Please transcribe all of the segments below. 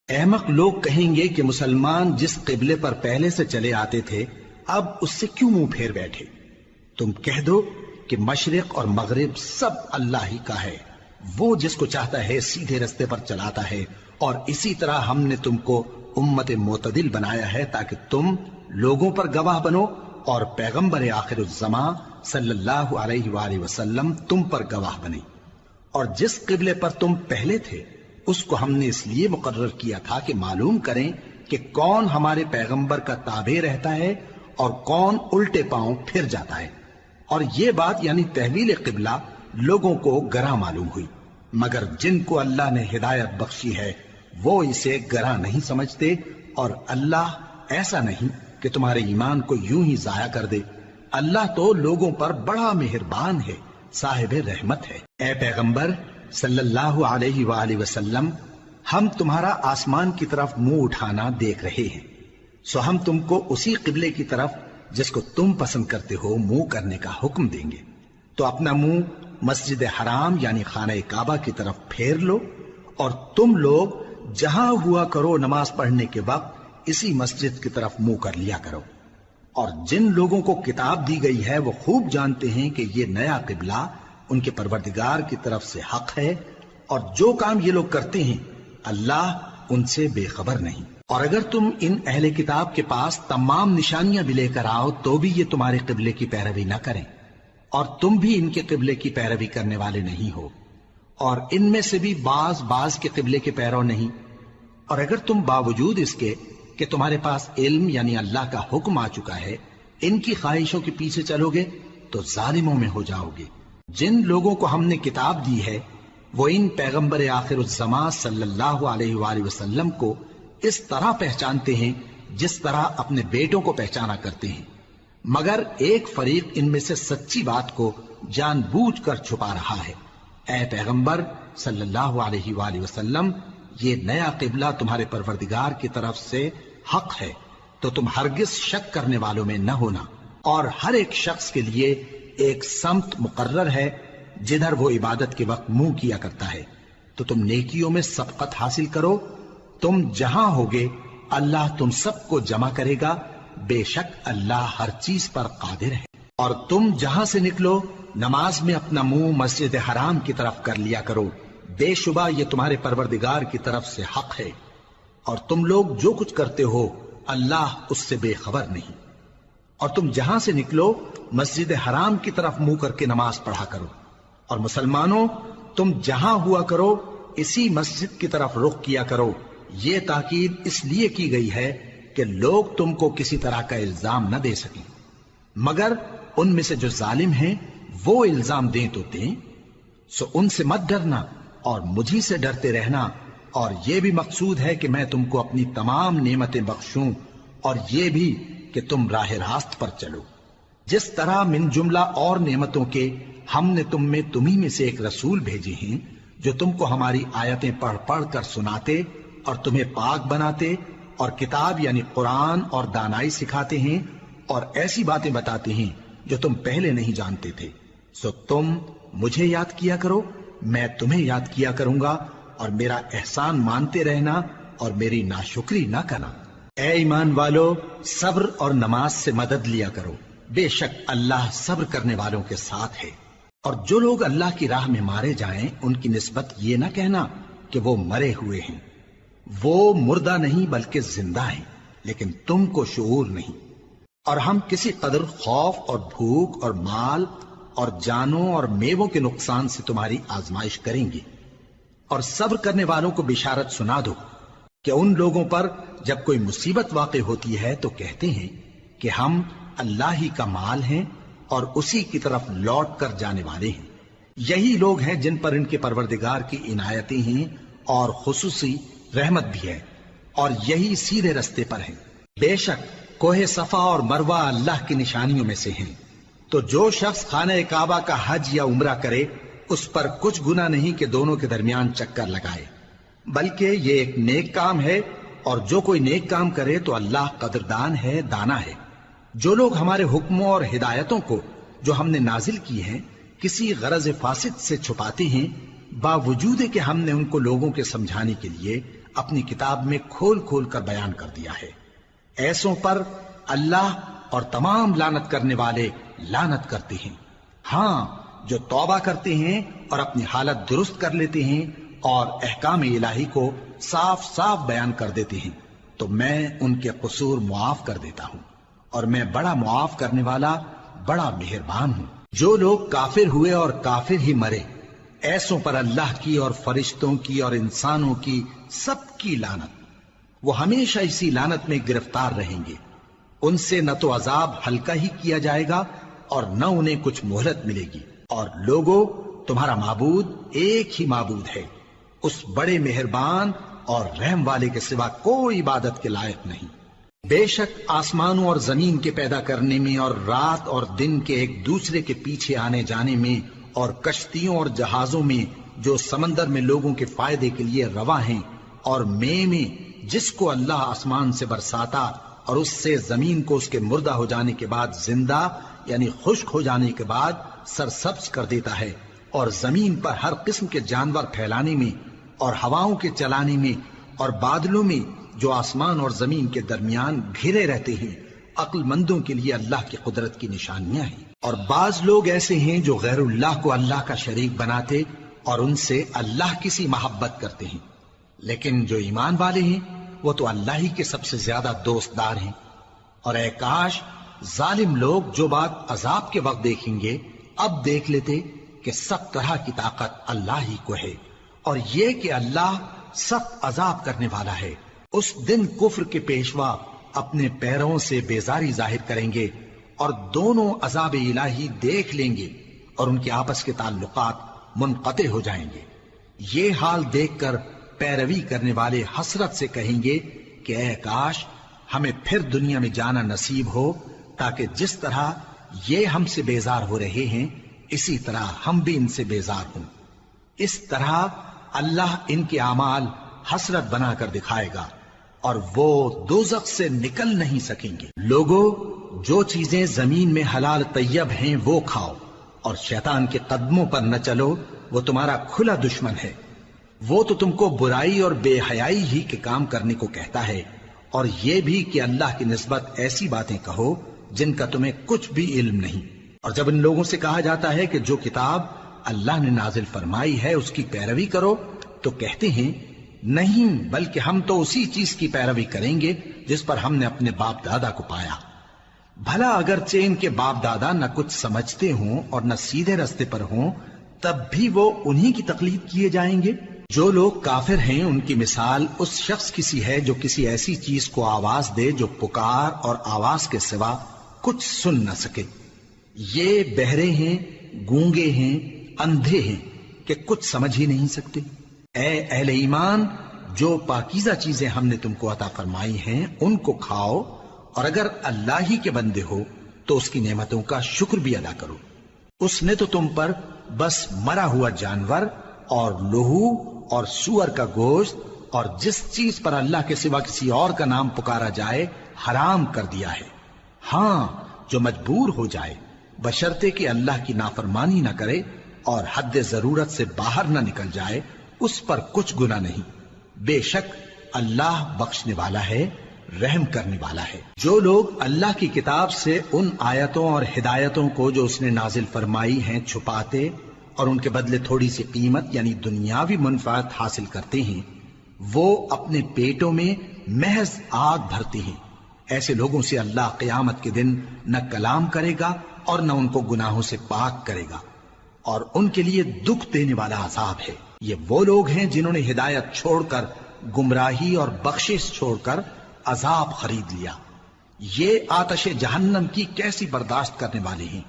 احمق لوگ کہیں گے کہ مسلمان جس قبلے پر پہلے سے چلے آتے تھے اب اس سے کیوں منہ پھیر بیٹھے؟ تم کہہ دو کہ مشرق اور مغرب سب اللہ ہی کا ہے، وہ جس کو چاہتا ہے سیدھے رستے پر چلاتا ہے، اور اسی طرح ہم نے تم کو امت معتدل بنایا ہے تاکہ تم لوگوں پر گواہ بنو اور پیغمبر آخر الزماں صلی اللہ علیہ وآلہ وسلم تم پر گواہ بنے۔ اور جس قبلے پر تم پہلے تھے اس کو ہم نے اس لیے مقرر کیا تھا کہ معلوم کریں کہ کون ہمارے پیغمبر کا تابع رہتا ہے اور کون الٹے پاؤں پھر جاتا ہے۔ اور یہ بات یعنی تحویل قبلہ لوگوں کو گراں معلوم ہوئی، مگر جن کو اللہ نے ہدایت بخشی ہے وہ اسے گراں نہیں سمجھتے، اور اللہ ایسا نہیں کہ تمہارے ایمان کو یوں ہی ضائع کر دے۔ اللہ تو لوگوں پر بڑا مہربان ہے، صاحب رحمت ہے۔ اے پیغمبر صلی اللہ علیہ وآلہ وسلم، ہم تمہارا آسمان کی طرف منہ اٹھانا دیکھ رہے ہیں، سو ہم تم کو اسی قبلے کی طرف جس کو تم پسند کرتے ہو منہ کرنے کا حکم دیں گے۔ تو اپنا منہ مسجد حرام یعنی خانہ کعبہ کی طرف پھیر لو، اور تم لوگ جہاں ہوا کرو نماز پڑھنے کے وقت اسی مسجد کی طرف منہ کر لیا کرو۔ اور جن لوگوں کو کتاب دی گئی ہے وہ خوب جانتے ہیں کہ یہ نیا قبلہ ان کے پروردگار کی طرف سے حق ہے، اور جو کام یہ لوگ کرتے ہیں اللہ ان سے بے خبر نہیں۔ اور اگر تم ان اہل کتاب کے پاس تمام نشانیاں بھی لے کر آؤ تو بھی یہ تمہارے قبلے کی پیروی نہ کریں، اور تم بھی ان کے قبلے کی پیروی کرنے والے نہیں ہو، اور ان میں سے بھی بعض کے قبلے کے پیرو نہیں۔ اور اگر تم باوجود اس کے کہ تمہارے پاس علم یعنی اللہ کا حکم آ چکا ہے ان کی خواہشوں کے پیچھے چلو گے تو ظالموں میں ہو جاؤ گے۔ جن لوگوں کو ہم نے کتاب دی ہے وہ ان پیغمبر آخر الزماں صلی اللہ علیہ وآلہ وسلم کو اس طرح پہچانتے ہیں جس طرح اپنے بیٹوں کو پہچانا کرتے ہیں، مگر ایک فریق ان میں سے سچی بات کو جان بوجھ کر چھپا رہا ہے۔ اے پیغمبر صلی اللہ علیہ وآلہ وسلم، یہ نیا قبلہ تمہارے پروردگار کی طرف سے حق ہے، تو تم ہرگز شک کرنے والوں میں نہ ہونا، اور ہر ایک شخص کے لیے ایک سمت مقرر ہے جدھر وہ عبادت کے وقت منہ کیا کرتا ہے، تو تم نیکیوں میں سبقت حاصل کرو۔ تم جہاں ہوگے اللہ تم سب کو جمع کرے گا، بے شک اللہ ہر چیز پر قادر ہے۔ اور تم جہاں سے نکلو نماز میں اپنا منہ مسجد حرام کی طرف کر لیا کرو، بے شبہ یہ تمہارے پروردگار کی طرف سے حق ہے، اور تم لوگ جو کچھ کرتے ہو اللہ اس سے بے خبر نہیں۔ اور تم جہاں سے نکلو مسجد حرام کی طرف منہ کر کے نماز پڑھا کرو، اور مسلمانوں تم جہاں ہوا کرو اسی مسجد کی طرف رخ کیا کرو۔ یہ تاکید اس لیے کی گئی ہے کہ لوگ تم کو کسی طرح کا الزام نہ دے سکیں، مگر ان میں سے جو ظالم ہیں وہ الزام دیں تو دیں، سو ان سے مت ڈرنا اور مجھی سے ڈرتے رہنا، اور یہ بھی مقصود ہے کہ میں تم کو اپنی تمام نعمتیں بخشوں، اور یہ بھی کہ تم راہ راست پر چلو۔ جس طرح من جملہ اور نعمتوں کے ہم نے تمہیں میں سے ایک رسول بھیجے ہیں جو تم کو ہماری آیتیں پڑھ پڑھ کر سناتے اور تمہیں پاک بناتے، اور کتاب یعنی قرآن اور دانائی سکھاتے ہیں، اور ایسی باتیں بتاتے ہیں جو تم پہلے نہیں جانتے تھے، سو تم مجھے یاد کیا کرو، میں تمہیں یاد کیا کروں گا، اور میرا احسان مانتے رہنا اور میری ناشکری نہ کرنا۔ اے ایمان والو، صبر اور نماز سے مدد لیا کرو، بے شک اللہ صبر کرنے والوں کے ساتھ ہے۔ اور جو لوگ اللہ کی راہ میں مارے جائیں ان کی نسبت یہ نہ کہنا کہ وہ مرے ہوئے ہیں، وہ مردہ نہیں بلکہ زندہ ہیں، لیکن تم کو شعور نہیں۔ اور ہم کسی قدر خوف اور بھوک اور مال اور جانوں اور میووں کے نقصان سے تمہاری آزمائش کریں گے، اور صبر کرنے والوں کو بشارت سنا دو کہ ان لوگوں پر جب کوئی مصیبت واقع ہوتی ہے تو کہتے ہیں کہ ہم اللہ ہی کا مال ہیں اور اسی کی طرف لوٹ کر جانے والے ہیں۔ یہی لوگ ہیں جن پر ان کے پروردگار کی عنایتیں ہیں اور خصوصی رحمت بھی ہے، اور یہی سیدھے رستے پر ہیں۔ بے شک کوہ صفا اور مروہ اللہ کی نشانیوں میں سے ہیں، تو جو شخص خانہ کعبہ کا حج یا عمرہ کرے اس پر کچھ گناہ نہیں کہ دونوں کے درمیان چکر لگائے، بلکہ یہ ایک نیک کام ہے، اور جو کوئی نیک کام کرے تو اللہ قدردان ہے، دانا ہے۔ جو لوگ ہمارے حکموں اور ہدایتوں کو جو ہم نے نازل کی ہیں کسی غرض فاسد سے چھپاتے ہیں، باوجود کہ ہم نے ان کو لوگوں کے سمجھانے کے لیے اپنی کتاب میں کھول کھول کر بیان کر دیا ہے۔ ایسوں پر اللہ اور تمام لعنت کرنے والے لعنت کرتے ہیں۔ ہاں، جو توبہ کرتے ہیں اور اپنی حالت درست کر لیتے ہیں اور احکام الہی کو صاف صاف بیان کر دیتے ہیں تو میں ان کے قصور معاف کر دیتا ہوں، اور میں بڑا معاف کرنے والا بڑا مہربان ہوں۔ جو لوگ کافر ہوئے اور کافر ہی مرے، ایسوں پر اللہ کی اور فرشتوں کی اور انسانوں کی سب کی لعنت، وہ ہمیشہ اسی لعنت میں گرفتار رہیں گے۔ ان سے نہ تو عذاب ہلکا ہی کیا جائے گا اور نہ انہیں کچھ مہلت ملے گی۔ اور لوگوں، تمہارا معبود ایک ہی معبود ہے، اس بڑے مہربان اور رحم والے کے سوا کوئی عبادت کے لائق نہیں۔ بے شک آسمانوں اور زمین کے پیدا کرنے میں اور رات اور دن کے ایک دوسرے کے پیچھے آنے جانے میں اور کشتیوں اور جہازوں میں جو سمندر میں لوگوں کے فائدے کے لیے رواں ہیں، اور میں جس کو اللہ آسمان سے برساتا اور اس سے زمین کو اس کے مردہ ہو جانے کے بعد زندہ یعنی خشک ہو جانے کے بعد سرسبز کر دیتا ہے، اور زمین پر ہر قسم کے جانور پھیلانے میں اور ہواؤں کے چلانے میں اور بادلوں میں جو آسمان اور زمین کے درمیان گھرے رہتے ہیں، عقل مندوں کے لیے اللہ کی قدرت کی نشانیاں ہیں۔ اور بعض لوگ ایسے ہیں جو غیر اللہ کو اللہ کا شریک بناتے اور ان سے اللہ کی سی محبت کرتے ہیں، لیکن جو ایمان والے ہیں وہ تو اللہ ہی کے سب سے زیادہ دوست دار ہیں۔ اور اے کاش ظالم لوگ جو بات عذاب کے وقت دیکھیں گے اب دیکھ لیتے کہ سب طرح کی طاقت اللہ ہی کو ہے، اور یہ کہ اللہ سخت عذاب کرنے والا ہے۔ اس دن کفر کے پیشوا اپنے پیروں سے بیزاری ظاہر کریں گے اور دونوں عذاب الہی دیکھ لیں گے اور ان کے آپس کے تعلقات منقطع ہو جائیں گے۔ یہ حال دیکھ کر پیروی کرنے والے حسرت سے کہیں گے کہ اے کاش ہمیں پھر دنیا میں جانا نصیب ہو، تاکہ جس طرح یہ ہم سے بیزار ہو رہے ہیں اسی طرح ہم بھی ان سے بیزار ہوں۔ اس طرح اللہ ان کے اعمال حسرت بنا کر دکھائے گا اور وہ دوزخ سے نکل نہیں سکیں گے۔ لوگوں، جو چیزیں زمین میں حلال طیب ہیں وہ کھاؤ، اور شیطان کے قدموں پر نہ چلو، وہ تمہارا کھلا دشمن ہے۔ وہ تو تم کو برائی اور بے حیائی ہی کے کام کرنے کو کہتا ہے، اور یہ بھی کہ اللہ کی نسبت ایسی باتیں کہو جن کا تمہیں کچھ بھی علم نہیں۔ اور جب ان لوگوں سے کہا جاتا ہے کہ جو کتاب اللہ نے نازل فرمائی ہے اس کی پیروی کرو، تو کہتے ہیں نہیں، بلکہ ہم تو اسی چیز کی پیروی کریں گے جس پر ہم نے اپنے باپ دادا کو پایا۔ بھلا اگرچہ ان کے باپ دادا نہ کچھ سمجھتے ہوں اور نہ سیدھے رستے پر ہوں، تب بھی وہ انہی کی تقلید کیے جائیں گے۔ جو لوگ کافر ہیں ان کی مثال اس شخص کی سی ہے جو کسی ایسی چیز کو آواز دے جو پکار اور آواز کے سوا کچھ سن نہ سکے۔ یہ بہرے ہیں، گونگے ہیں، اندھے ہیں کہ کچھ سمجھ ہی نہیں سکتے۔ اے اہل ایمان، جو پاکیزہ چیزیں ہم نے تم کو عطا فرمائی ہیں ان کو کھاؤ، اور اگر اللہ ہی کے بندے ہو تو اس کی نعمتوں کا شکر بھی ادا کرو۔ اس نے تو تم پر بس مرا ہوا جانور اور لہو اور سور کا گوشت اور جس چیز پر اللہ کے سوا کسی اور کا نام پکارا جائے حرام کر دیا ہے۔ ہاں، جو مجبور ہو جائے بشرطے کہ اللہ کی نافرمانی نہ کرے اور حد ضرورت سے باہر نہ نکل جائے، اس پر کچھ گناہ نہیں۔ بے شک اللہ بخشنے والا ہے، رحم کرنے والا ہے۔ جو لوگ اللہ کی کتاب سے ان آیتوں اور ہدایتوں کو جو اس نے نازل فرمائی ہیں چھپاتے اور ان کے بدلے تھوڑی سی قیمت یعنی دنیاوی منفعت حاصل کرتے ہیں، وہ اپنے پیٹوں میں محض آگ بھرتے ہیں۔ ایسے لوگوں سے اللہ قیامت کے دن نہ کلام کرے گا اور نہ ان کو گناہوں سے پاک کرے گا، اور ان کے لیے دکھ دینے والا عذاب ہے۔ یہ وہ لوگ ہیں جنہوں نے ہدایت چھوڑ کر گمراہی اور بخشش چھوڑ کر عذاب خرید لیا۔ یہ آتش جہنم کی کیسی برداشت کرنے والے ہیں۔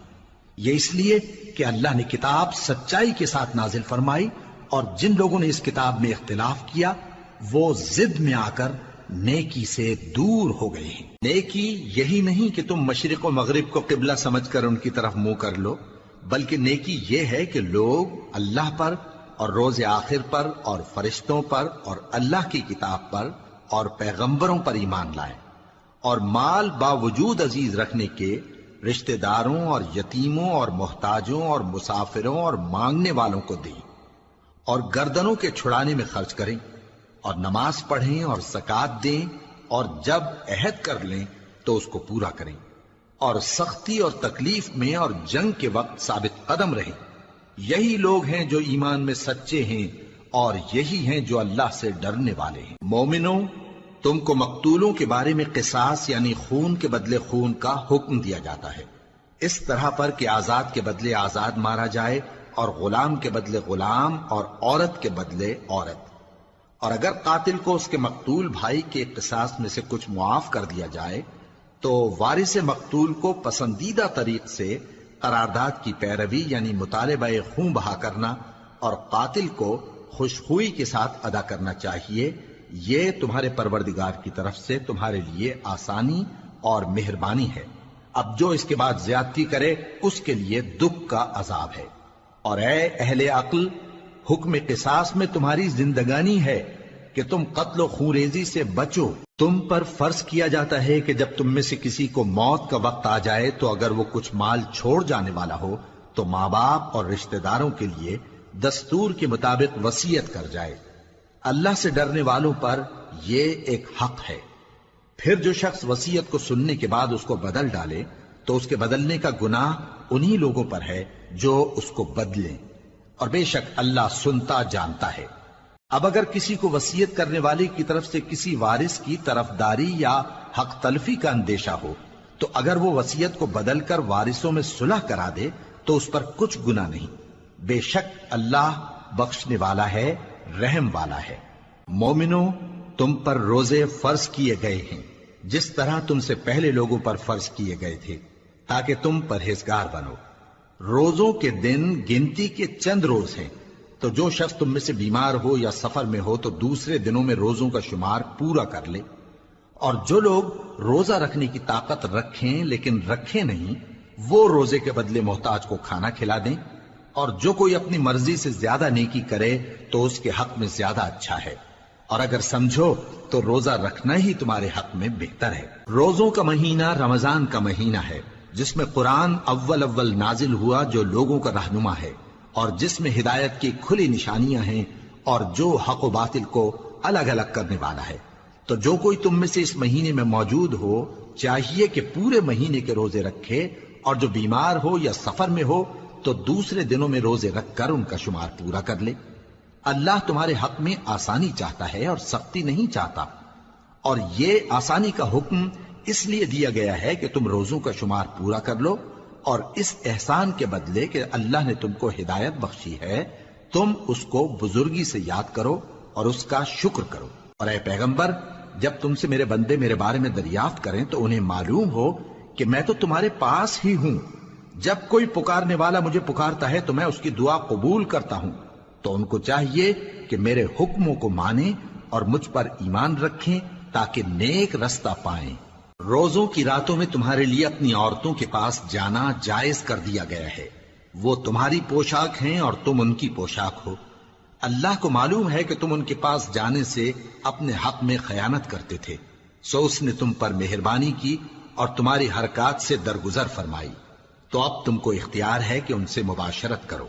یہ اس لیے کہ اللہ نے کتاب سچائی کے ساتھ نازل فرمائی، اور جن لوگوں نے اس کتاب میں اختلاف کیا وہ ضد میں آ کر نیکی سے دور ہو گئے ہیں۔ نیکی یہی نہیں کہ تم مشرق و مغرب کو قبلہ سمجھ کر ان کی طرف منہ کر لو، بلکہ نیکی یہ ہے کہ لوگ اللہ پر اور روز آخر پر اور فرشتوں پر اور اللہ کی کتاب پر اور پیغمبروں پر ایمان لائیں، اور مال باوجود عزیز رکھنے کے رشتہ داروں اور یتیموں اور محتاجوں اور مسافروں اور مانگنے والوں کو دیں، اور گردنوں کے چھڑانے میں خرچ کریں، اور نماز پڑھیں اور زکات دیں، اور جب عہد کر لیں تو اس کو پورا کریں، اور سختی اور تکلیف میں اور جنگ کے وقت ثابت قدم رہیں۔ یہی لوگ ہیں جو ایمان میں سچے ہیں، اور یہی ہیں جو اللہ سے ڈرنے والے ہیں۔ مومنوں، تم کو مقتولوں کے بارے میں قصاص یعنی خون کے بدلے خون کا حکم دیا جاتا ہے، اس طرح پر کہ آزاد کے بدلے آزاد مارا جائے، اور غلام کے بدلے غلام، اور عورت کے بدلے عورت۔ اور اگر قاتل کو اس کے مقتول بھائی کے قصاص میں سے کچھ معاف کر دیا جائے تو وارث مقتول کو پسندیدہ طریق سے قرارداد کی پیروی یعنی مطالبہ خون بہا کرنا اور قاتل کو خوشخوئی کے ساتھ ادا کرنا چاہیے۔ یہ تمہارے پروردگار کی طرف سے تمہارے لیے آسانی اور مہربانی ہے۔ اب جو اس کے بعد زیادتی کرے اس کے لیے دکھ کا عذاب ہے۔ اور اے اہل عقل، حکم قصاص میں تمہاری زندگانی ہے کہ تم قتل و خونریزی سے بچو۔ تم پر فرض کیا جاتا ہے کہ جب تم میں سے کسی کو موت کا وقت آ جائے تو اگر وہ کچھ مال چھوڑ جانے والا ہو تو ماں باپ اور رشتہ داروں کے لیے دستور کے مطابق وصیت کر جائے۔ اللہ سے ڈرنے والوں پر یہ ایک حق ہے۔ پھر جو شخص وصیت کو سننے کے بعد اس کو بدل ڈالے تو اس کے بدلنے کا گناہ انہی لوگوں پر ہے جو اس کو بدلیں، اور بے شک اللہ سنتا جانتا ہے۔ اب اگر کسی کو وصیت کرنے والے کی طرف سے کسی وارث کی طرفداری یا حق تلفی کا اندیشہ ہو تو اگر وہ وصیت کو بدل کر وارثوں میں صلح کرا دے تو اس پر کچھ گناہ نہیں، بے شک اللہ بخشنے والا ہے، رحم والا ہے۔ مومنوں، تم پر روزے فرض کیے گئے ہیں جس طرح تم سے پہلے لوگوں پر فرض کیے گئے تھے تاکہ تم پرہیزگار بنو۔ روزوں کے دن گنتی کے چند روز ہیں، تو جو شخص تم میں سے بیمار ہو یا سفر میں ہو تو دوسرے دنوں میں روزوں کا شمار پورا کر لے۔ اور جو لوگ روزہ رکھنے کی طاقت رکھیں لیکن رکھیں نہیں، وہ روزے کے بدلے محتاج کو کھانا کھلا دیں۔ اور جو کوئی اپنی مرضی سے زیادہ نیکی کرے تو اس کے حق میں زیادہ اچھا ہے، اور اگر سمجھو تو روزہ رکھنا ہی تمہارے حق میں بہتر ہے۔ روزوں کا مہینہ رمضان کا مہینہ ہے جس میں قرآن اول نازل ہوا، جو لوگوں کا رہنما ہے اور جس میں ہدایت کی کھلی نشانیاں ہیں، اور جو حق و باطل کو الگ الگ کرنے والا ہے۔ تو جو کوئی تم میں سے اس مہینے میں موجود ہو چاہیے کہ پورے مہینے کے روزے رکھے، اور جو بیمار ہو یا سفر میں ہو تو دوسرے دنوں میں روزے رکھ کر ان کا شمار پورا کر لے۔ اللہ تمہارے حق میں آسانی چاہتا ہے اور سختی نہیں چاہتا، اور یہ آسانی کا حکم اس لیے دیا گیا ہے کہ تم روزوں کا شمار پورا کر لو، اور اس احسان کے بدلے کہ اللہ نے تم کو ہدایت بخشی ہے تم اس کو بزرگی سے یاد کرو اور اس کا شکر کرو۔ اور اے پیغمبر، جب تم سے میرے بندے میرے بارے میں دریافت کریں تو انہیں معلوم ہو کہ میں تو تمہارے پاس ہی ہوں۔ جب کوئی پکارنے والا مجھے پکارتا ہے تو میں اس کی دعا قبول کرتا ہوں، تو ان کو چاہیے کہ میرے حکموں کو مانیں اور مجھ پر ایمان رکھیں تاکہ نیک رستہ پائیں۔ روزوں کی راتوں میں تمہارے لیے اپنی عورتوں کے پاس جانا جائز کر دیا گیا ہے، وہ تمہاری پوشاک ہیں اور تم ان کی پوشاک ہو۔ اللہ کو معلوم ہے کہ تم ان کے پاس جانے سے اپنے حق میں خیانت کرتے تھے، سو اس نے تم پر مہربانی کی اور تمہاری حرکات سے درگزر فرمائی، تو اب تم کو اختیار ہے کہ ان سے مباشرت کرو۔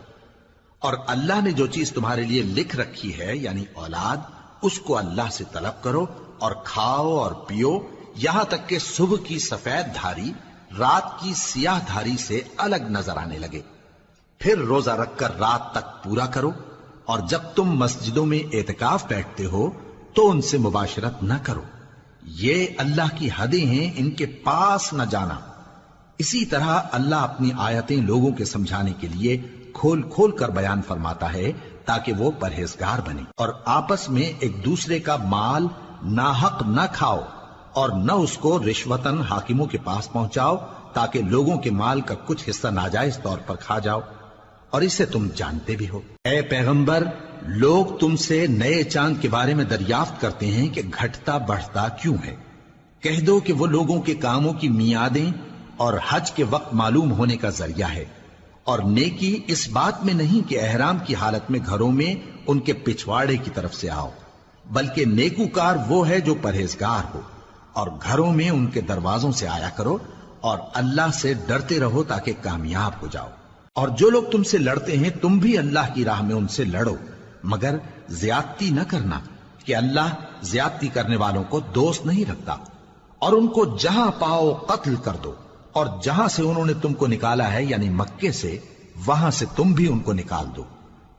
اور اللہ نے جو چیز تمہارے لیے لکھ رکھی ہے یعنی اولاد، اس کو اللہ سے طلب کرو اور کھاؤ اور پیو، یہاں تک کہ صبح کی سفید دھاری رات کی سیاہ دھاری سے الگ نظر آنے لگے، پھر روزہ رکھ کر رات تک پورا کرو۔ اور جب تم مسجدوں میں اعتکاف بیٹھتے ہو تو ان سے مباشرت نہ کرو، یہ اللہ کی حدیں ہیں، ان کے پاس نہ جانا۔ اسی طرح اللہ اپنی آیتیں لوگوں کے سمجھانے کے لیے کھول کھول کر بیان فرماتا ہے تاکہ وہ پرہیزگار بنے۔ اور آپس میں ایک دوسرے کا مال ناحق نہ کھاؤ اور نہ اس کو رشوتاً حاکموں کے پاس پہنچاؤ تاکہ لوگوں کے مال کا کچھ حصہ ناجائز طور پر کھا جاؤ، اور اسے تم جانتے بھی ہو۔ اے پیغمبر، لوگ تم سے نئے چاند کے بارے میں دریافت کرتے ہیں کہ گھٹتا بڑھتا کیوں ہے۔ کہہ دو کہ وہ لوگوں کے کاموں کی میعادیں اور حج کے وقت معلوم ہونے کا ذریعہ ہے، اور نیکی اس بات میں نہیں کہ احرام کی حالت میں گھروں میں ان کے پچھواڑے کی طرف سے آؤ، بلکہ نیکوکار وہ ہے جو پرہیزگار ہو، اور گھروں میں ان کے دروازوں سے آیا کرو اور اللہ سے ڈرتے رہو تاکہ کامیاب ہو جاؤ۔ اور جو لوگ تم سے لڑتے ہیں تم بھی اللہ کی راہ میں ان سے لڑو، مگر زیادتی نہ کرنا کہ اللہ زیادتی کرنے والوں کو دوست نہیں رکھتا، اور ان کو جہاں پاؤ قتل کر دو، اور جہاں سے انہوں نے تم کو نکالا ہے یعنی مکے سے، وہاں سے تم بھی ان کو نکال دو۔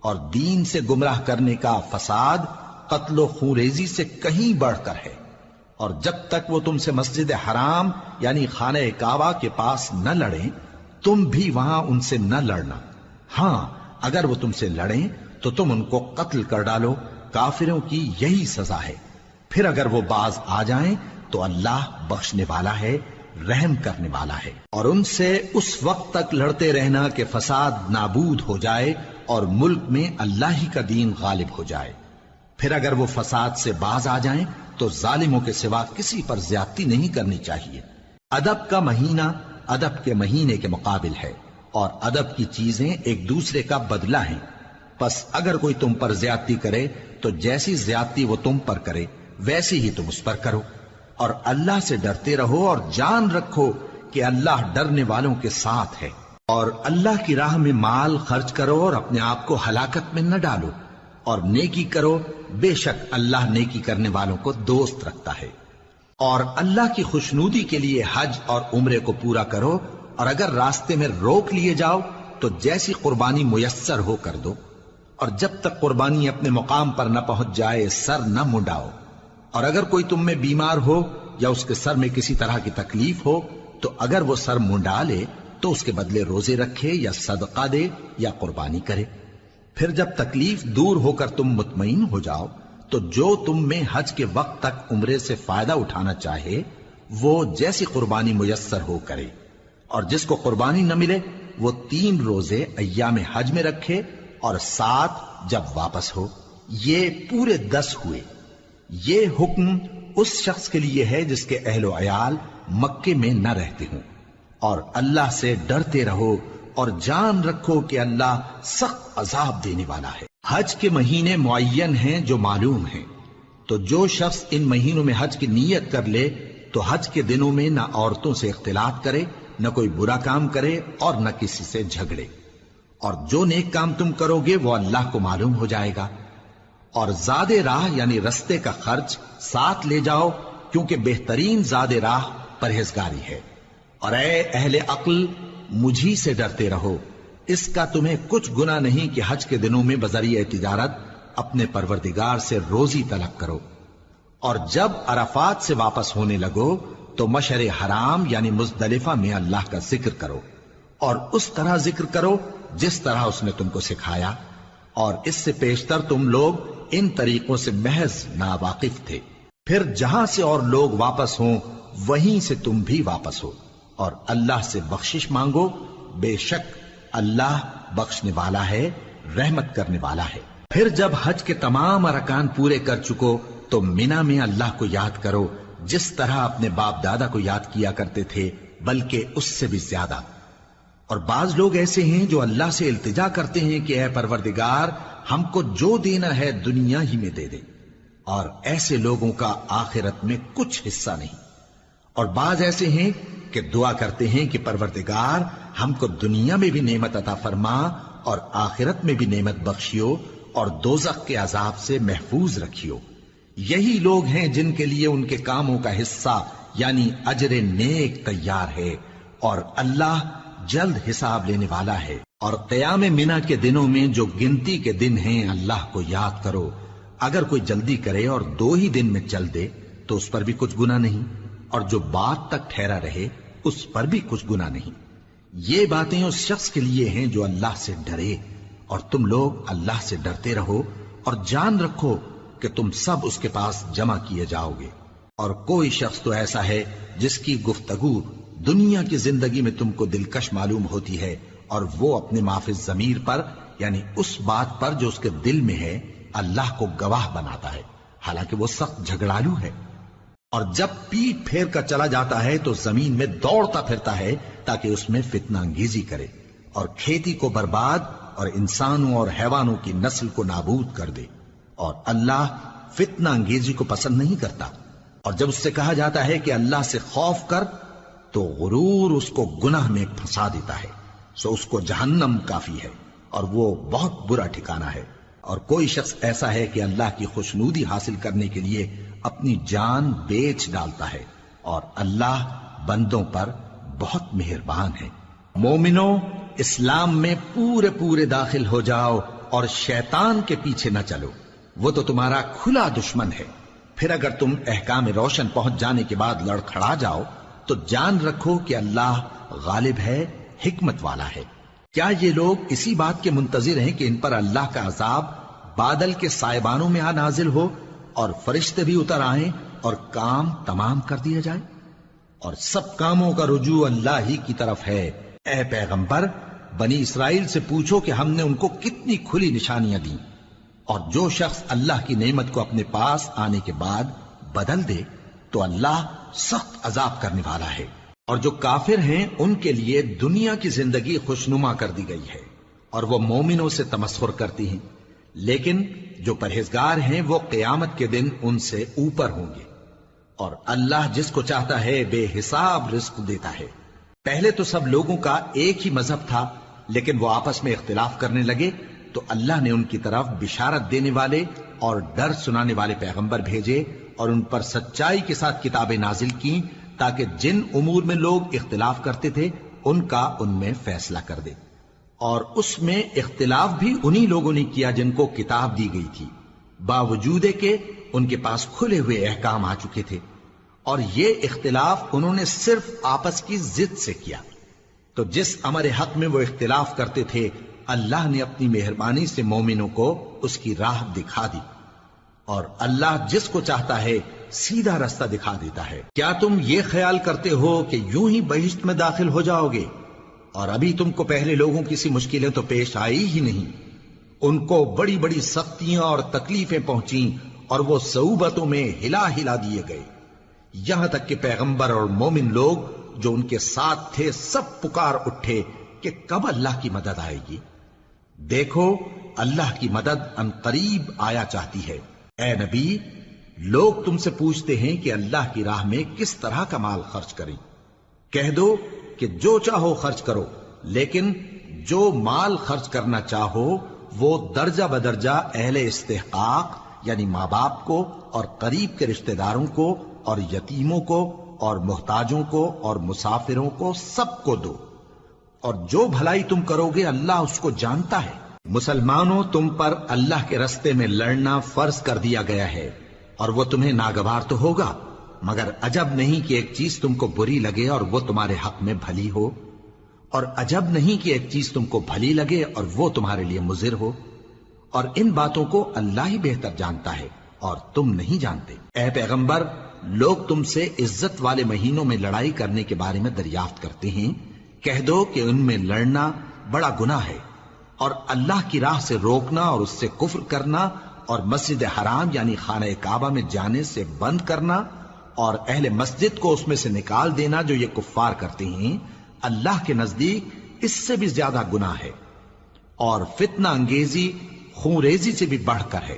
اور دین سے گمراہ کرنے کا فساد قتل و خونریزی سے کہیں بڑھ کر ہے، اور جب تک وہ تم سے مسجد حرام یعنی خانہ کعبہ کے پاس نہ لڑیں تم بھی وہاں ان سے نہ لڑنا۔ ہاں اگر وہ تم سے لڑیں تو تم ان کو قتل کر ڈالو، کافروں کی یہی سزا ہے۔ پھر اگر وہ باز آ جائیں تو اللہ بخشنے والا ہے، رحم کرنے والا ہے۔ اور ان سے اس وقت تک لڑتے رہنا کہ فساد نابود ہو جائے اور ملک میں اللہ ہی کا دین غالب ہو جائے۔ پھر اگر وہ فساد سے باز آ جائیں تو ظالموں کے سوا کسی پر زیادتی نہیں کرنی چاہیے۔ ادب کا مہینہ ادب کے مہینے کے مقابل ہے، اور ادب کی چیزیں ایک دوسرے کا بدلہ ہیں۔ پس اگر کوئی تم پر زیادتی کرے تو جیسی زیادتی وہ تم پر کرے ویسی ہی تم اس پر کرو، اور اللہ سے ڈرتے رہو اور جان رکھو کہ اللہ ڈرنے والوں کے ساتھ ہے۔ اور اللہ کی راہ میں مال خرچ کرو اور اپنے آپ کو ہلاکت میں نہ ڈالو، اور نیکی کرو، بے شک اللہ نیکی کرنے والوں کو دوست رکھتا ہے۔ اور اللہ کی خوشنودی کے لیے حج اور عمرے کو پورا کرو، اور اگر راستے میں روک لیے جاؤ تو جیسی قربانی میسر ہو کر دو، اور جب تک قربانی اپنے مقام پر نہ پہنچ جائے سر نہ منڈاؤ۔ اور اگر کوئی تم میں بیمار ہو یا اس کے سر میں کسی طرح کی تکلیف ہو تو اگر وہ سر منڈا لے تو اس کے بدلے روزے رکھے یا صدقہ دے یا قربانی کرے۔ پھر جب تکلیف دور ہو کر تم مطمئن ہو جاؤ تو جو تم میں حج کے وقت تک عمرے سے فائدہ اٹھانا چاہے وہ جیسی قربانی میسر ہو کرے، اور جس کو قربانی نہ ملے وہ 3 روزے ایام حج میں رکھے اور 7 جب واپس ہو، یہ پورے 10 ہوئے۔ یہ حکم اس شخص کے لیے ہے جس کے اہل و عیال مکے میں نہ رہتے ہوں۔ اور اللہ سے ڈرتے رہو اور جان رکھو کہ اللہ سخت عذاب دینے والا ہے۔ حج کے مہینے معین ہیں جو معلوم ہیں، تو جو شخص ان مہینوں میں حج کی نیت کر لے تو حج کے دنوں میں نہ عورتوں سے اختلاط کرے، نہ کوئی برا کام کرے اور نہ کسی سے جھگڑے۔ اور جو نیک کام تم کرو گے وہ اللہ کو معلوم ہو جائے گا۔ اور زاد راہ یعنی رستے کا خرچ ساتھ لے جاؤ، کیونکہ بہترین زاد راہ پرہیزگاری ہے۔ اور اے اہل عقل مجھی سے ڈرتے رہو، اس کا تمہیں کچھ گناہ نہیں کہ حج کے دنوں میں بذریعہ تجارت اپنے پروردگار سے روزی طلب کرو۔ اور جب عرفات سے واپس ہونے لگو تو مشعر حرام یعنی مزدلفہ میں اللہ کا ذکر کرو، اور اس طرح ذکر کرو جس طرح اس نے تم کو سکھایا، اور اس سے پیشتر تم لوگ ان طریقوں سے محض ناواقف تھے۔ پھر جہاں سے اور لوگ واپس ہوں وہیں سے تم بھی واپس ہو، اور اللہ سے بخشش مانگو، بے شک اللہ بخشنے والا ہے، رحمت کرنے والا ہے۔ پھر جب حج کے تمام ارکان پورے کر چکو تو مینا میں اللہ کو یاد کرو جس طرح اپنے باپ دادا کو یاد کیا کرتے تھے، بلکہ اس سے بھی زیادہ۔ اور بعض لوگ ایسے ہیں جو اللہ سے التجا کرتے ہیں کہ اے پروردگار ہم کو جو دینا ہے دنیا ہی میں دے دے، اور ایسے لوگوں کا آخرت میں کچھ حصہ نہیں۔ اور بعض ایسے ہیں کہ دعا کرتے ہیں کہ پروردگار ہم کو دنیا میں بھی نعمت عطا فرما اور آخرت میں بھی نعمت بخشیو اور دوزخ کے عذاب سے محفوظ رکھیو۔ یہی لوگ ہیں جن کے لیے ان کے کاموں کا حصہ یعنی اجر نیک تیار ہے، اور اللہ جلد حساب لینے والا ہے۔ اور قیام منا کے دنوں میں جو گنتی کے دن ہیں اللہ کو یاد کرو۔ اگر کوئی جلدی کرے اور 2 ہی دن میں چل دے تو اس پر بھی کچھ گناہ نہیں، اور جو بات تک ٹھہرا رہے اس پر بھی کچھ گناہ نہیں۔ یہ باتیں اس شخص کے لیے ہیں جو اللہ سے ڈرے، اور تم لوگ اللہ سے ڈرتے رہو اور جان رکھو کہ تم سب اس کے پاس جمع کیے جاؤ گے۔ اور کوئی شخص تو ایسا ہے جس کی گفتگو دنیا کی زندگی میں تم کو دلکش معلوم ہوتی ہے، اور وہ اپنے معافی ضمیر پر یعنی اس بات پر جو اس کے دل میں ہے اللہ کو گواہ بناتا ہے، حالانکہ وہ سخت جھگڑالو ہے۔ اور جب پیٹ پھیر کر چلا جاتا ہے تو زمین میں دوڑتا پھرتا ہے تاکہ اس میں فتنہ انگیزی کرے اور کھیتی کو برباد اور انسانوں اور حیوانوں کی نسل کو نابود کر دے، اور اللہ فتنہ انگیزی کو پسند نہیں کرتا۔ اور جب اس سے کہا جاتا ہے کہ اللہ سے خوف کر تو غرور اس کو گناہ میں پھنسا دیتا ہے، سو اس کو جہنم کافی ہے اور وہ بہت برا ٹھکانہ ہے۔ اور کوئی شخص ایسا ہے کہ اللہ کی خوشنودی حاصل کرنے کے لیے اپنی جان بیچ ڈالتا ہے، اور اللہ بندوں پر بہت مہربان ہے۔ مومنوں، اسلام میں پورے پورے داخل ہو جاؤ اور شیطان کے پیچھے نہ چلو، وہ تو تمہارا کھلا دشمن ہے۔ پھر اگر تم احکام روشن پہنچ جانے کے بعد لڑکھڑا جاؤ تو جان رکھو کہ اللہ غالب ہے، حکمت والا ہے۔ کیا یہ لوگ اسی بات کے منتظر ہیں کہ ان پر اللہ کا عذاب بادل کے سائبانوں میں آ نازل ہو اور فرشتے بھی اتر آئیں اور کام تمام کر دیا جائے؟ اور سب کاموں کا رجوع اللہ ہی کی طرف ہے۔ اے پیغمبر، بنی اسرائیل سے پوچھو کہ ہم نے ان کو کتنی کھلی نشانیاں دیں، اور جو شخص اللہ کی نعمت کو اپنے پاس آنے کے بعد بدل دے تو اللہ سخت عذاب کرنے والا ہے۔ اور جو کافر ہیں ان کے لیے دنیا کی زندگی خوشنما کر دی گئی ہے، اور وہ مومنوں سے تمسخر کرتی ہیں، لیکن جو پرہیزگار ہیں وہ قیامت کے دن ان سے اوپر ہوں گے۔ اور اللہ جس کو چاہتا ہے بے حساب رزق دیتا ہے۔ پہلے تو سب لوگوں کا ایک ہی مذہب تھا، لیکن وہ آپس میں اختلاف کرنے لگے تو اللہ نے ان کی طرف بشارت دینے والے اور ڈر سنانے والے پیغمبر بھیجے، اور ان پر سچائی کے ساتھ کتابیں نازل کی تاکہ جن امور میں لوگ اختلاف کرتے تھے ان کا ان میں فیصلہ کر دے۔ اور اس میں اختلاف بھی انہی لوگوں نے کیا جن کو کتاب دی گئی تھی، باوجود کہ ان کے پاس کھلے ہوئے احکام آ چکے تھے، اور یہ اختلاف انہوں نے صرف آپس کی ضد سے کیا۔ تو جس امر حق میں وہ اختلاف کرتے تھے اللہ نے اپنی مہربانی سے مومنوں کو اس کی راہ دکھا دی، اور اللہ جس کو چاہتا ہے سیدھا رستہ دکھا دیتا ہے۔ کیا تم یہ خیال کرتے ہو کہ یوں ہی بہشت میں داخل ہو جاؤ گے، اور ابھی تم کو پہلے لوگوں کی سی مشکلیں تو پیش آئی ہی نہیں؟ ان کو بڑی بڑی سختیاں اور تکلیفیں پہنچیں، اور وہ صعوبتوں میں ہلا ہلا دیے گئے، یہاں تک کہ پیغمبر اور مومن لوگ جو ان کے ساتھ تھے سب پکار اٹھے کہ کب اللہ کی مدد آئے گی۔ دیکھو اللہ کی مدد ان قریب آیا چاہتی ہے۔ اے نبی، لوگ تم سے پوچھتے ہیں کہ اللہ کی راہ میں کس طرح کا مال خرچ کریں۔ کہہ دو کہ جو چاہو خرچ کرو، لیکن جو مال خرچ کرنا چاہو وہ درجہ بدرجہ اہل استحقاق یعنی ماں باپ کو اور قریب کے رشتہ داروں کو اور یتیموں کو اور محتاجوں کو اور مسافروں کو سب کو دو، اور جو بھلائی تم کرو گے اللہ اس کو جانتا ہے۔ مسلمانوں، تم پر اللہ کے رستے میں لڑنا فرض کر دیا گیا ہے، اور وہ تمہیں ناگوار تو ہوگا، مگر عجب نہیں کہ ایک چیز تم کو بری لگے اور وہ تمہارے حق میں بھلی ہو، اور عجب نہیں کہ ایک چیز تم کو بھلی لگے اور وہ تمہارے لیے مضر ہو، اور ان باتوں کو اللہ ہی بہتر جانتا ہے اور تم نہیں جانتے۔ اے پیغمبر، لوگ تم سے عزت والے مہینوں میں لڑائی کرنے کے بارے میں دریافت کرتے ہیں، کہہ دو کہ ان میں لڑنا بڑا گناہ ہے، اور اللہ کی راہ سے روکنا اور اس سے کفر کرنا اور مسجد حرام یعنی خانہ کعبہ میں جانے سے بند کرنا اور اہل مسجد کو اس میں سے نکال دینا جو یہ کفار کرتے ہیں، اللہ کے نزدیک اس سے بھی زیادہ گناہ ہے، اور فتنہ انگیزی خونریزی سے بھی بڑھ کر ہے۔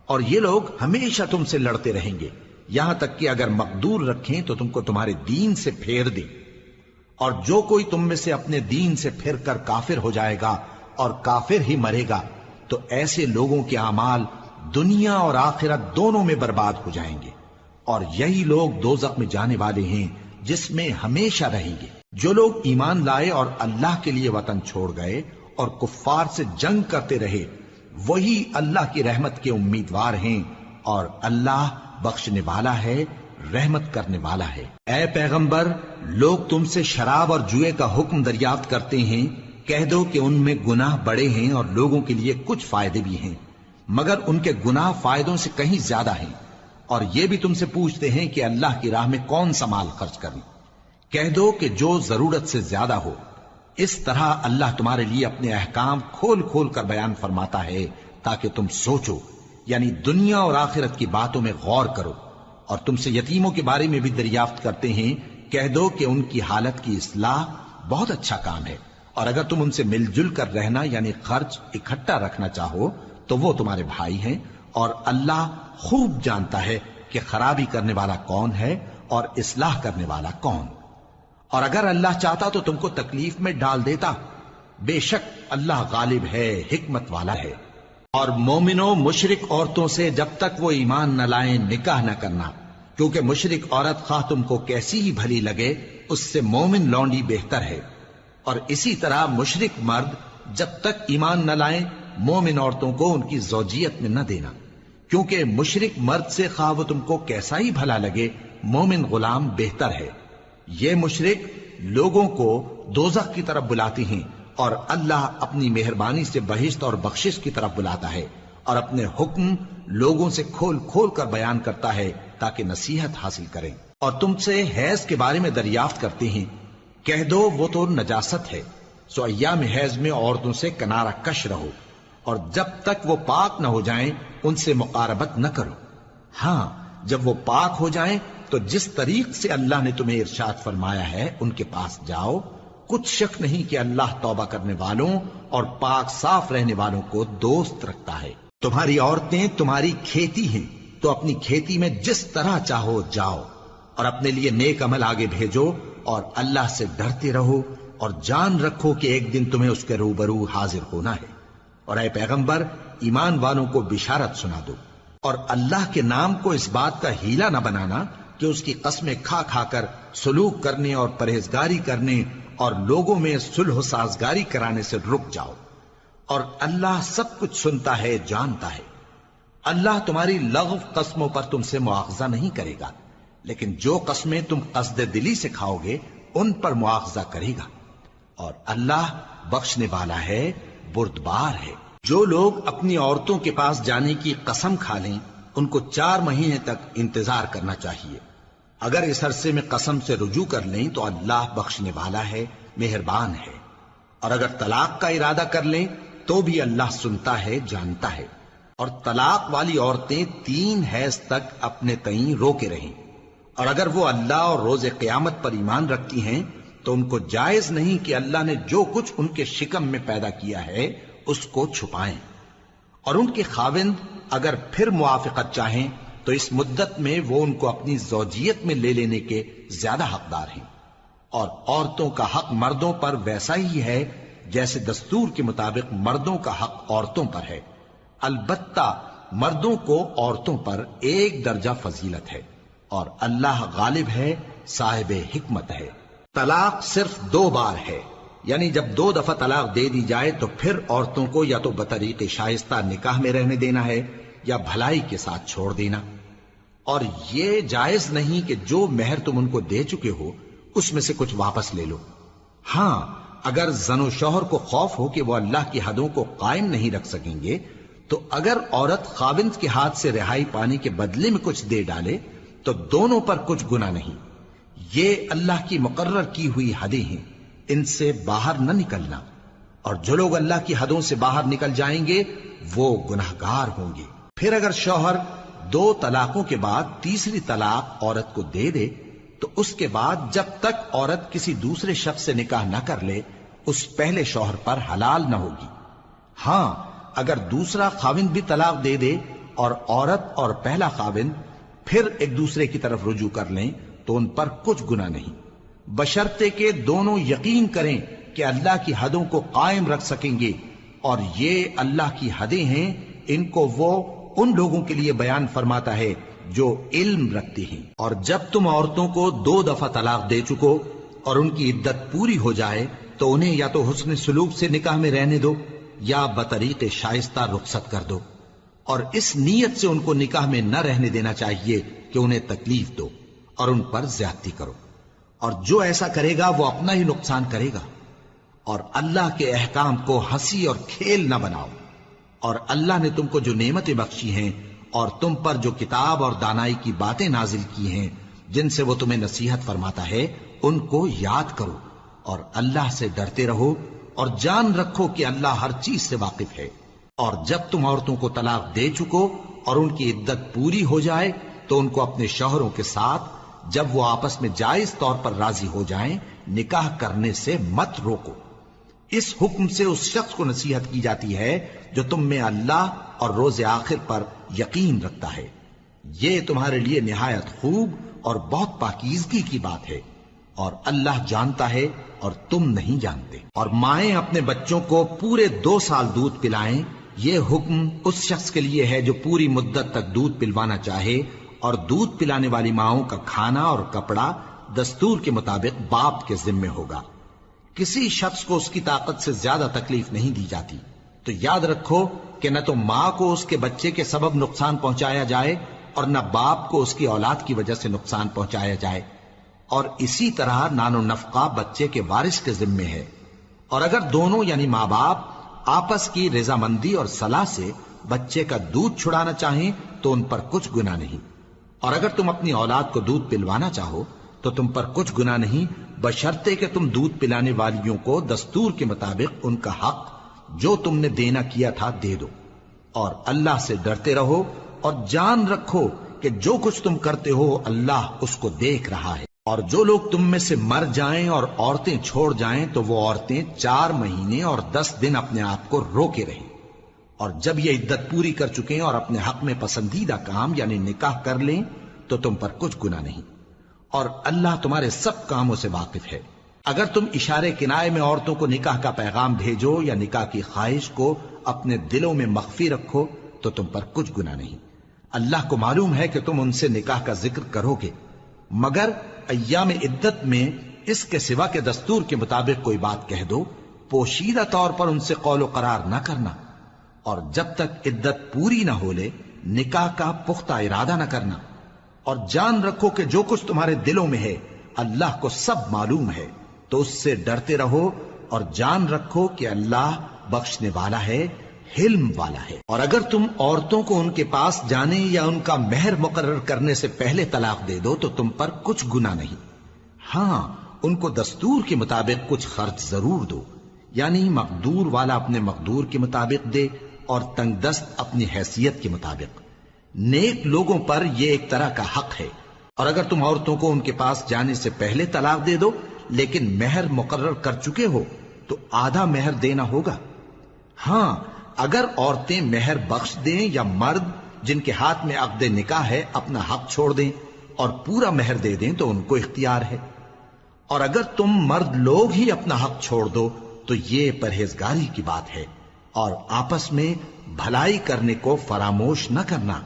اور یہ لوگ ہمیشہ تم سے لڑتے رہیں گے، یہاں تک کہ اگر مقدور رکھیں تو تم کو تمہارے دین سے پھیر دیں، اور جو کوئی تم میں سے اپنے دین سے پھر کر کافر ہو جائے گا اور کافر ہی مرے گا تو ایسے لوگوں کے اعمال دنیا اور آخرت دونوں میں برباد ہو جائیں گے، اور یہی لوگ دوزخ میں جانے والے ہیں جس میں ہمیشہ رہیں گے۔ جو لوگ ایمان لائے اور اللہ کے لیے وطن چھوڑ گئے اور کفار سے جنگ کرتے رہے وہی اللہ کی رحمت کے امیدوار ہیں، اور اللہ بخشنے والا ہے، رحمت کرنے والا ہے۔ اے پیغمبر، لوگ تم سے شراب اور جوئے کا حکم دریافت کرتے ہیں، کہہ دو کہ ان میں گناہ بڑے ہیں اور لوگوں کے لیے کچھ فائدے بھی ہیں، مگر ان کے گناہ فائدوں سے کہیں زیادہ ہیں۔ اور یہ بھی تم سے پوچھتے ہیں کہ اللہ کی راہ میں کون سا مال خرچ کریں، کہہ دو کہ جو ضرورت سے زیادہ ہو۔ اس طرح اللہ تمہارے لیے اپنے احکام کھول کھول کر بیان فرماتا ہے تاکہ تم سوچو، یعنی دنیا اور آخرت کی باتوں میں غور کرو۔ اور تم سے یتیموں کے بارے میں بھی دریافت کرتے ہیں، کہہ دو کہ ان کی حالت کی اصلاح بہت اچھا کام ہے، اور اگر تم ان سے مل جل کر رہنا یعنی خرچ اکٹھا رکھنا چاہو تو وہ تمہارے بھائی ہیں، اور اللہ خوب جانتا ہے کہ خرابی کرنے والا کون ہے اور اصلاح کرنے والا کون۔ اور اگر اللہ چاہتا تو تم کو تکلیف میں ڈال دیتا، بے شک اللہ غالب ہے، حکمت والا ہے۔ اور مومنوں مشرک عورتوں سے جب تک وہ ایمان نہ لائیں نکاح نہ کرنا، کیونکہ مشرک عورت خواہ تم کو کیسی ہی بھلی لگے اس سے مومن لونڈی بہتر ہے، اور اسی طرح مشرک مرد جب تک ایمان نہ لائیں مومن عورتوں کو ان کی زوجیت میں نہ دینا، کیونکہ مشرک مرد سے خواہ وہ تم کو کیسا ہی بھلا لگے مومن غلام بہتر ہے۔ یہ مشرک لوگوں کو دوزخ کی طرف بلاتی ہیں، اور اللہ اپنی مہربانی سے بہشت اور بخشش کی طرف بلاتا ہے، اور اپنے حکم لوگوں سے کھول کھول کر بیان کرتا ہے تاکہ نصیحت حاصل کریں۔ اور تم سے حیض کے بارے میں دریافت کرتے ہیں، کہہ دو وہ تو نجاست ہے، سو ایام حیض میں عورتوں سے کنارہ کش رہو، اور جب تک وہ پاک نہ ہو جائیں ان سے مقاربت نہ کرو۔ ہاں جب وہ پاک ہو جائیں تو جس طریق سے اللہ نے تمہیں ارشاد فرمایا ہے ان کے پاس جاؤ، کچھ شک نہیں کہ اللہ توبہ کرنے والوں اور پاک صاف رہنے والوں کو دوست رکھتا ہے۔ تمہاری عورتیں تمہاری کھیتی ہیں، تو اپنی کھیتی میں جس طرح چاہو جاؤ، اور اپنے لیے نیک عمل آگے بھیجو، اور اللہ سے ڈرتے رہو، اور جان رکھو کہ ایک دن تمہیں اس کے روبرو حاضر ہونا ہے۔ اور اے پیغمبر ایمان والوں کو بشارت سنا دو، اور اللہ کے نام کو اس بات کا ہیلا نہ بنانا کہ اس کی قسمیں کھا کھا کر سلوک کرنے اور پرہیزگاری کرنے اور لوگوں میں صلح و سازگاری کرانے سے رک جاؤ، اور اللہ سب کچھ سنتا ہے جانتا ہے۔ اللہ تمہاری لغو قسموں پر تم سے مواخذہ نہیں کرے گا، لیکن جو قسمیں تم قصد دلی سے کھاؤ گے ان پر مواخذہ کرے گا، اور اللہ بخشنے والا ہے بردبار ہے۔ جو لوگ اپنی عورتوں کے پاس جانے کی قسم کھا لیں ان کو 4 مہینے تک انتظار کرنا چاہیے۔ اگر اس عرصے میں قسم سے رجوع کر لیں تو اللہ بخشنے والا ہے، مہربان ہے، اور اگر طلاق کا ارادہ کر لیں تو بھی اللہ سنتا ہے جانتا ہے۔ اور طلاق والی عورتیں 3 حیض تک اپنے تئیں روکے رہیں، اور اگر وہ اللہ اور روز قیامت پر ایمان رکھتی ہیں تو ان کو جائز نہیں کہ اللہ نے جو کچھ ان کے شکم میں پیدا کیا ہے اس کو چھپائیں، اور ان کے خاوند اگر پھر موافقت چاہیں تو اس مدت میں وہ ان کو اپنی زوجیت میں لے لینے کے زیادہ حقدار ہیں۔ اور عورتوں کا حق مردوں پر ویسا ہی ہے جیسے دستور کے مطابق مردوں کا حق عورتوں پر ہے، البتہ مردوں کو عورتوں پر 1 درجہ فضیلت ہے، اور اللہ غالب ہے، صاحب حکمت ہے۔ طلاق صرف 2 بار ہے، یعنی جب 2 دفعہ طلاق دے دی جائے تو پھر عورتوں کو یا تو بطریق شائستہ نکاح میں رہنے دینا ہے یا بھلائی کے ساتھ چھوڑ دینا، اور یہ جائز نہیں کہ جو مہر تم ان کو دے چکے ہو اس میں سے کچھ واپس لے لو۔ ہاں اگر زن و شوہر کو خوف ہو کہ وہ اللہ کی حدوں کو قائم نہیں رکھ سکیں گے تو اگر عورت خاوند کے ہاتھ سے رہائی پانے کے بدلے میں کچھ دے ڈالے تو دونوں پر کچھ گناہ نہیں۔ یہ اللہ کی مقرر کی ہوئی حدیں ہیں، ان سے باہر نہ نکلنا، اور جو لوگ اللہ کی حدوں سے باہر نکل جائیں گے وہ گناہگار ہوں گے۔ پھر اگر شوہر 2 طلاقوں کے بعد تیسری طلاق عورت کو دے دے تو اس کے بعد جب تک عورت کسی دوسرے شخص سے نکاح نہ کر لے اس پہلے شوہر پر حلال نہ ہوگی۔ ہاں اگر دوسرا خاوند بھی طلاق دے دے اور عورت اور پہلا خاوند پھر ایک دوسرے کی طرف رجوع کر لیں تو ان پر کچھ گناہ نہیں، بشرطے کہ دونوں یقین کریں کہ اللہ کی حدوں کو قائم رکھ سکیں گے، اور یہ اللہ کی حدیں ہیں، ان کو وہ ان لوگوں کے لیے بیان فرماتا ہے جو علم رکھتے ہیں۔ اور جب تم عورتوں کو 2 دفعہ طلاق دے چکو اور ان کی عدت پوری ہو جائے تو انہیں یا تو حسن سلوک سے نکاح میں رہنے دو یا بطریق شائستہ رخصت کر دو، اور اس نیت سے ان کو نکاح میں نہ رہنے دینا چاہیے کہ انہیں تکلیف دو اور ان پر زیادتی کرو، اور جو ایسا کرے گا وہ اپنا ہی نقصان کرے گا۔ اور اللہ کے احکام کو ہنسی اور کھیل نہ بناؤ، اور اللہ نے تم کو جو نعمتیں بخشی ہیں اور تم پر جو کتاب اور دانائی کی باتیں نازل کی ہیں جن سے وہ تمہیں نصیحت فرماتا ہے ان کو یاد کرو، اور اللہ سے ڈرتے رہو، اور جان رکھو کہ اللہ ہر چیز سے واقف ہے۔ اور جب تم عورتوں کو طلاق دے چکو اور ان کی عدت پوری ہو جائے تو ان کو اپنے شوہروں کے ساتھ جب وہ آپس میں جائز طور پر راضی ہو جائیں نکاح کرنے سے مت روکو۔ اس حکم سے اس شخص کو نصیحت کی جاتی ہے جو تم میں اللہ اور روز آخر پر یقین رکھتا ہے، یہ تمہارے لیے نہایت خوب اور بہت پاکیزگی کی بات ہے، اور اللہ جانتا ہے اور تم نہیں جانتے۔ اور مائیں اپنے بچوں کو پورے 2 سال دودھ پلائیں یہ حکم اس شخص کے لیے ہے جو پوری مدت تک دودھ پلوانا چاہے، اور دودھ پلانے والی ماؤں کا کھانا اور کپڑا دستور کے مطابق باپ کے ذمے ہوگا۔ کسی شخص کو اس کی طاقت سے زیادہ تکلیف نہیں دی جاتی، تو یاد رکھو کہ نہ تو ماں کو اس کے بچے کے سبب نقصان پہنچایا جائے اور نہ باپ کو اس کی اولاد کی وجہ سے نقصان پہنچایا جائے، اور اسی طرح نان و نفقہ بچے کے وارث کے ذمے ہے۔ اور اگر دونوں یعنی ماں باپ آپس کی رضامندی اور صلاح سے بچے کا دودھ چھڑانا چاہیں تو ان پر کچھ گناہ نہیں، اور اگر تم اپنی اولاد کو دودھ پلوانا چاہو تو تم پر کچھ گناہ نہیں، بشرطے کہ تم دودھ پلانے والیوں کو دستور کے مطابق ان کا حق جو تم نے دینا کیا تھا دے دو، اور اللہ سے ڈرتے رہو اور جان رکھو کہ جو کچھ تم کرتے ہو اللہ اس کو دیکھ رہا ہے۔ اور جو لوگ تم میں سے مر جائیں اور عورتیں چھوڑ جائیں تو وہ عورتیں 4 مہینے اور 10 دن اپنے آپ کو روکے رہیں، اور جب یہ عدت پوری کر چکیں اور اپنے حق میں پسندیدہ کام یعنی نکاح کر لیں تو تم پر کچھ گناہ نہیں، اور اللہ تمہارے سب کاموں سے واقف ہے۔ اگر تم اشارے کنائے میں عورتوں کو نکاح کا پیغام بھیجو یا نکاح کی خواہش کو اپنے دلوں میں مخفی رکھو تو تم پر کچھ گناہ نہیں۔ اللہ کو معلوم ہے کہ تم ان سے نکاح کا ذکر کرو گے، مگر ایام عدت میں اس کے سوا کے دستور کے مطابق کوئی بات کہہ دو، پوشیدہ طور پر ان سے قول و قرار نہ کرنا، اور جب تک عدت پوری نہ ہو لے نکاح کا پختہ ارادہ نہ کرنا، اور جان رکھو کہ جو کچھ تمہارے دلوں میں ہے اللہ کو سب معلوم ہے، تو اس سے ڈرتے رہو اور جان رکھو کہ اللہ بخشنے والا ہے، حلم والا ہے۔ اور اگر تم عورتوں کو ان کے پاس جانے یا ان کا مہر مقرر کرنے سے پہلے طلاق دے دو تو تم پر کچھ گناہ نہیں، ہاں ان کو دستور کے مطابق کچھ خرچ ضرور دو، یعنی مقدور والا اپنے مقدور کے مطابق دے اور تنگ دست اپنی حیثیت کے مطابق۔ نیک لوگوں پر یہ ایک طرح کا حق ہے۔ اور اگر تم عورتوں کو ان کے پاس جانے سے پہلے طلاق دے دو لیکن مہر مقرر کر چکے ہو تو آدھا مہر دینا ہوگا۔ ہاں اگر عورتیں مہر بخش دیں یا مرد جن کے ہاتھ میں عقد نکاح ہے اپنا حق چھوڑ دیں اور پورا مہر دے دیں تو ان کو اختیار ہے۔ اور اگر تم مرد لوگ ہی اپنا حق چھوڑ دو تو یہ پرہیزگاری کی بات ہے، اور آپس میں بھلائی کرنے کو فراموش نہ کرنا۔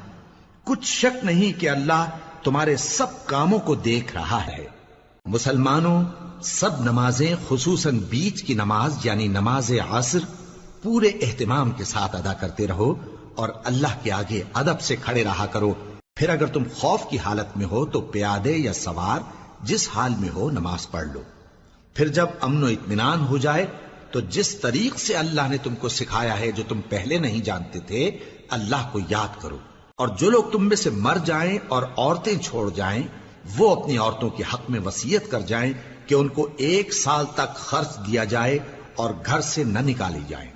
کچھ شک نہیں کہ اللہ تمہارے سب کاموں کو دیکھ رہا ہے۔ مسلمانوں، سب نمازیں خصوصاً بیچ کی نماز یعنی نماز عصر پورے اہتمام کے ساتھ ادا کرتے رہو اور اللہ کے آگے ادب سے کھڑے رہا کرو۔ پھر اگر تم خوف کی حالت میں ہو تو پیادے یا سوار جس حال میں ہو نماز پڑھ لو۔ پھر جب امن و اطمینان ہو جائے تو جس طریق سے اللہ نے تم کو سکھایا ہے جو تم پہلے نہیں جانتے تھے اللہ کو یاد کرو۔ اور جو لوگ تم میں سے مر جائیں اور عورتیں چھوڑ جائیں وہ اپنی عورتوں کے حق میں وصیت کر جائیں کہ ان کو 1 سال تک خرچ دیا جائے اور گھر سے نہ نکالی جائیں۔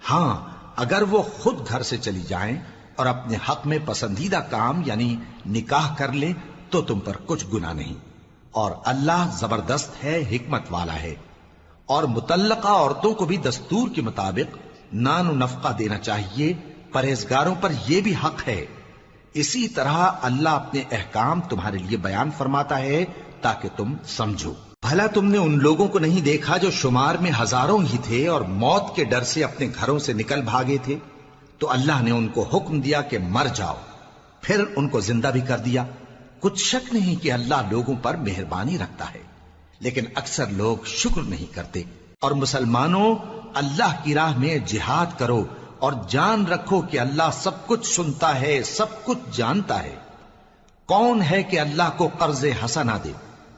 ہاں اگر وہ خود گھر سے چلی جائیں اور اپنے حق میں پسندیدہ کام یعنی نکاح کر لیں تو تم پر کچھ گناہ نہیں، اور اللہ زبردست ہے، حکمت والا ہے۔ اور مطلقہ عورتوں کو بھی دستور کے مطابق نان و نفقہ دینا چاہیے، پرہیزگاروں پر یہ بھی حق ہے۔ اسی طرح اللہ اپنے احکام تمہارے لیے بیان فرماتا ہے تاکہ تم سمجھو۔ بھلا تم نے ان لوگوں کو نہیں دیکھا جو شمار میں ہزاروں ہی تھے اور موت کے ڈر سے اپنے گھروں سے نکل بھاگے تھے، تو اللہ نے ان کو حکم دیا کہ مر جاؤ، پھر ان کو زندہ بھی کر دیا۔ کچھ شک نہیں کہ اللہ لوگوں پر مہربانی رکھتا ہے، لیکن اکثر لوگ شکر نہیں کرتے۔ اور مسلمانوں، اللہ کی راہ میں جہاد کرو اور جان رکھو کہ اللہ سب کچھ سنتا ہے، سب کچھ جانتا ہے۔ کون ہے کہ اللہ کو قرض حسنہ دے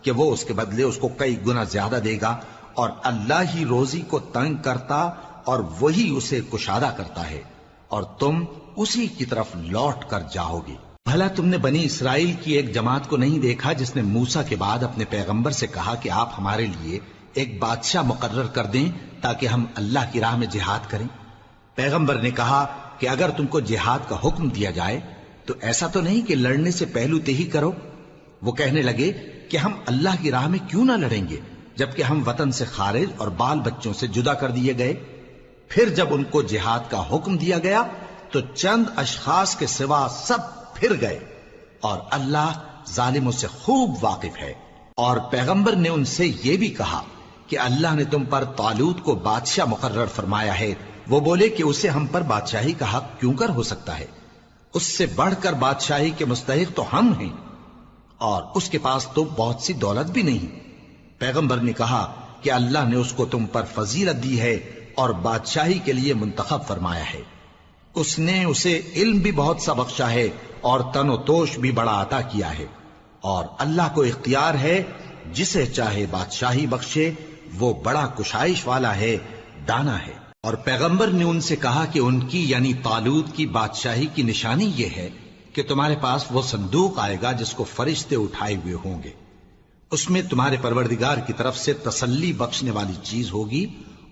کہ وہ اس کے بدلے اس کو کئی گنا زیادہ دے گا، اور اللہ ہی روزی کو تنگ کرتا اور وہی اسے کشادہ کرتا ہے، اور تم اسی کی طرف لوٹ کر جاؤ گے۔ بھلا تم نے بنی اسرائیل کی ایک جماعت کو نہیں دیکھا جس نے موسیٰ کے بعد اپنے پیغمبر سے کہا کہ آپ ہمارے لیے ایک بادشاہ مقرر کر دیں تاکہ ہم اللہ کی راہ میں جہاد کریں؟ پیغمبر نے کہا کہ اگر تم کو جہاد کا حکم دیا جائے تو ایسا تو نہیں کہ لڑنے سے پہلو تہی کرو۔ وہ کہنے لگے کہ ہم اللہ کی راہ میں کیوں نہ لڑیں گے جبکہ ہم وطن سے خارج اور بال بچوں سے جدا کر دیے گئے۔ پھر جب ان کو جہاد کا حکم دیا گیا تو چند اشخاص کے سوا سب پھر گئے، اور اللہ ظالموں سے خوب واقف ہے۔ اور پیغمبر نے ان سے یہ بھی کہا کہ اللہ نے تم پر طالوت کو بادشاہ مقرر فرمایا ہے، وہ بولے کہ اسے ہم پر بادشاہی کا حق کیوں کر ہو سکتا ہے؟ اس سے بڑھ کر بادشاہی کے مستحق تو ہم ہیں، اور اس کے پاس تو بہت سی دولت بھی نہیں۔ پیغمبر نے کہا کہ اللہ نے اس کو تم پر فضیلت دی ہے اور بادشاہی کے لیے منتخب فرمایا ہے۔ اس نے اسے علم بھی بہت سا بخشا ہے اور تن و توش بھی بڑا عطا کیا ہے، اور اللہ کو اختیار ہے جسے چاہے بادشاہی بخشے، وہ بڑا کشائش والا ہے، دانا ہے۔ اور پیغمبر نے ان سے کہا کہ ان کی یعنی طالوت کی بادشاہی کی نشانی یہ ہے کہ تمہارے پاس وہ صندوق آئے گا جس کو فرشتے اٹھائے ہوئے ہوں گے، اس میں تمہارے پروردگار کی طرف سے تسلی بخشنے والی چیز ہوگی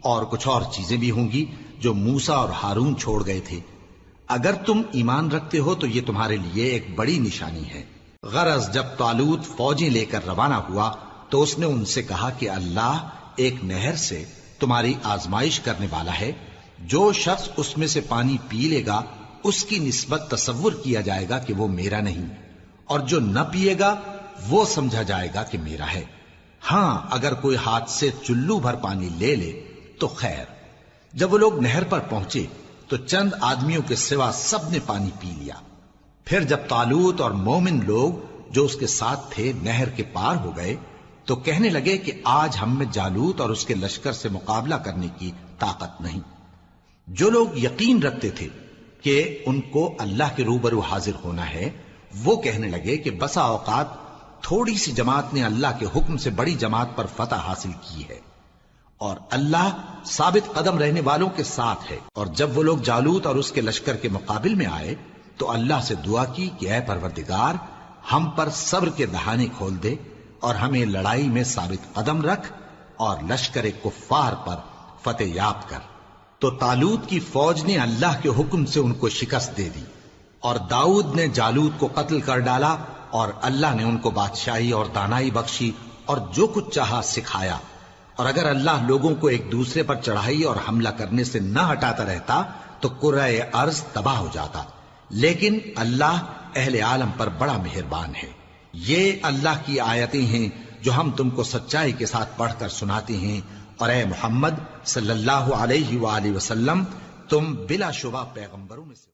اور کچھ اور چیزیں بھی ہوں گی جو موسیٰ اور ہارون چھوڑ گئے تھے۔ اگر تم ایمان رکھتے ہو تو یہ تمہارے لیے ایک بڑی نشانی ہے۔ غرض جب طالوت فوجیں لے کر روانہ ہوا تو اس نے ان سے کہا کہ اللہ ایک نہر سے تمہاری آزمائش کرنے والا ہے، جو شخص اس میں سے پانی پی لے گا اس کی نسبت تصور کیا جائے گا کہ وہ میرا نہیں، اور جو نہ پیے گا وہ سمجھا جائے گا کہ میرا ہے۔ ہاں اگر کوئی ہاتھ سے چلو بھر پانی لے لے تو خیر۔ جب وہ لوگ نہر پر پہنچے تو چند آدمیوں کے سوا سب نے پانی پی لیا۔ پھر جب طالوت اور مومن لوگ جو اس کے ساتھ تھے نہر کے پار ہو گئے تو کہنے لگے کہ آج ہم میں جالوت اور اس کے لشکر سے مقابلہ کرنے کی طاقت نہیں۔ جو لوگ یقین رکھتے تھے کہ ان کو اللہ کے روبرو حاضر ہونا ہے، وہ کہنے لگے کہ بسا اوقات تھوڑی سی جماعت نے اللہ کے حکم سے بڑی جماعت پر فتح حاصل کی ہے، اور اللہ ثابت قدم رہنے والوں کے ساتھ ہے۔ اور جب وہ لوگ جالوت اور اس کے لشکر کے مقابل میں آئے تو اللہ سے دعا کی کہ اے پروردگار، ہم پر صبر کے دہانے کھول دے اور ہمیں لڑائی میں ثابت قدم رکھ اور لشکر کفار پر فتح یاب کر۔ تو طالوت کی فوج نے اللہ کے حکم سے ان کو شکست دے دی، اور داؤد نے جالوت کو قتل کر ڈالا، اور اللہ نے ان کو بادشاہی اور دانائی بخشی اور جو کچھ چاہا سکھایا۔ اور اگر اللہ لوگوں کو ایک دوسرے پر چڑھائی اور حملہ کرنے سے نہ ہٹاتا رہتا تو کرۂ ارض تباہ ہو جاتا، لیکن اللہ اہل عالم پر بڑا مہربان ہے۔ یہ اللہ کی آیتیں ہیں جو ہم تم کو سچائی کے ساتھ پڑھ کر سناتے ہیں، اور اے محمد صلی اللہ علیہ وآلہ وسلم تم بلا شبہ پیغمبروں میں سے